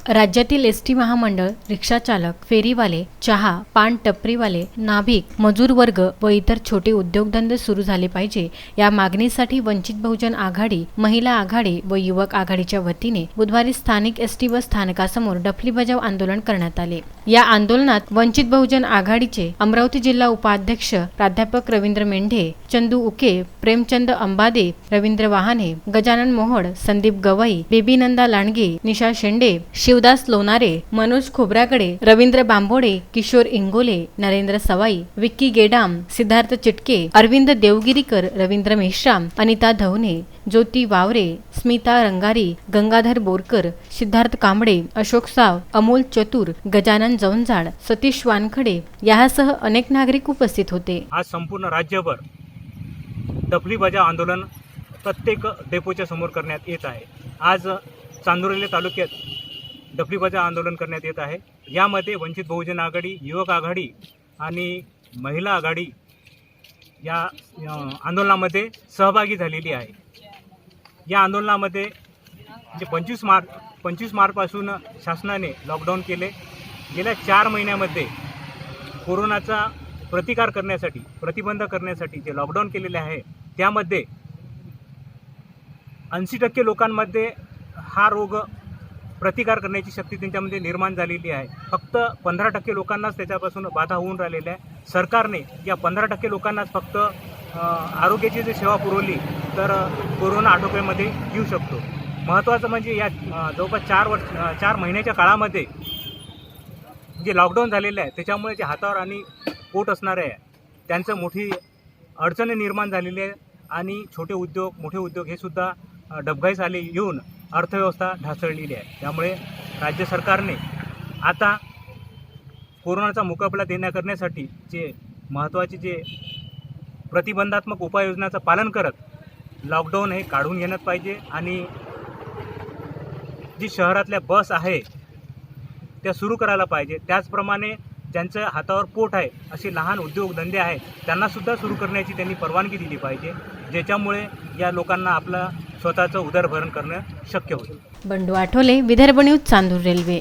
राज्यातील एसटी महामंडळ, रिक्षाचालक, फेरीवाले, चहा, पान टपरीवाले, नाभिक, मजूर वर्ग व इतर छोटे उद्योगधंदे सुरू झाले पाहिजे या मागणीसाठी वंचित बहुजन आघाडी, महिला आघाडी व युवक आघाडीच्या वतीने बुधवारी स्थानिक एसटी बस स्थानकासमोर डफली बजाव आंदोलन करण्यात आले। या आंदोलनात वंचित बहुजन आघाडीचे अमरावती जिल्हा उपाध्यक्ष प्राध्यापक रवींद्र मेंढे, चंदू उके, प्रेमचंद अंबादे, रवींद्र वाहने, गजानन मोहोड, संदीप गवई, बेबी नंदा लांडगे, निशा शेंडे, शिवदास लोनारे, मनोज खोब्रागडे, रवींद्र बांबोडे, किशोर इंगोले, नरेंद्र सवाई, विक्की गेडाम, सिद्धार्थ चिटके, अरविंद देवगिरीकर, रवींद्र मेश्राम, अनिता धवने, ज्योती वावरे, स्मिता रंगारी, गंगाधर बोरकर, सिद्धार्थ कांबळे, अशोक साव, अमोल चतुर, गजानन जवंजाड, सतीश वानखडे यासह अनेक नागरिक उपस्थित होते। आज संपूर्ण राज्यभर डफली बजाव आंदोलन प्रत्येक डेपोच्या समोर करण्यात येत आहे। आज चांदुर्ली तालुक्यात डफली बजाव आंदोलन करण्यात येत आहे। यामध्ये वंचित बहुजन आघाडी, युवक आघाडी आणि महिला आघाडी या आंदोलनामध्ये सहभागी झालेली आहे। या आंदोलनामध्ये म्हणजे 25 मार्चपासून शासनाने लॉकडाऊन केले। गेल्या 4 महिन्यामध्ये कोरोनाचा प्रतिबंध करण्यासाठी जे लॉकडाऊन केलेले आहे त्यामध्ये 80% लोकांमध्ये हा रोग प्रतिकार करण्याची शक्ती त्यांच्यामध्ये निर्माण झालेली आहे। फक्त 15% लोकांनाच त्याच्यापासून बाधा होऊन राहिलेली आहे। सरकारने या 15% लोकांनाच फक्त आरोग्याची जी सेवा पुरवली तर कोरोना आटोक्यामध्ये येऊ शकतो। महत्त्वाचं म्हणजे या जवळपास 4 महिन्याच्या काळामध्ये जे लॉकडाऊन झालेलं आहे त्याच्यामुळे जे हातावर आणि पोट असणारे आहे त्यांचं मोठी अडचणी निर्माण झालेली आहे आणि छोटे उद्योग, मोठे उद्योग हे सुद्धा डबघाईस आले येऊन अर्थव्यवस्था ढासळलेली आहे। त्यामुळे राज्य सरकारने आता कोरोनाचा मुकाबला करण्यासाठी जे महत्त्वाचे जे प्रतिबंधात्मक उपाययोजनांचं पालन करत लॉकडाऊन हे काढून घेण्यात पाहिजे आणि जी शहरातल्या बस आहे त्या सुरू करायला पाहिजे। त्याचप्रमाणे ज्यांचं हातावर पोट आहे असे लहान उद्योगधंदे आहेत त्यांनासुद्धा सुरू करण्याची त्यांनी परवानगी दिली पाहिजे, ज्याच्यामुळे या लोकांना आपलं स्वतःचं उदरभरण करणं शक्य होईल। Bandu Athawale, Vidarbha news, Chandur railway.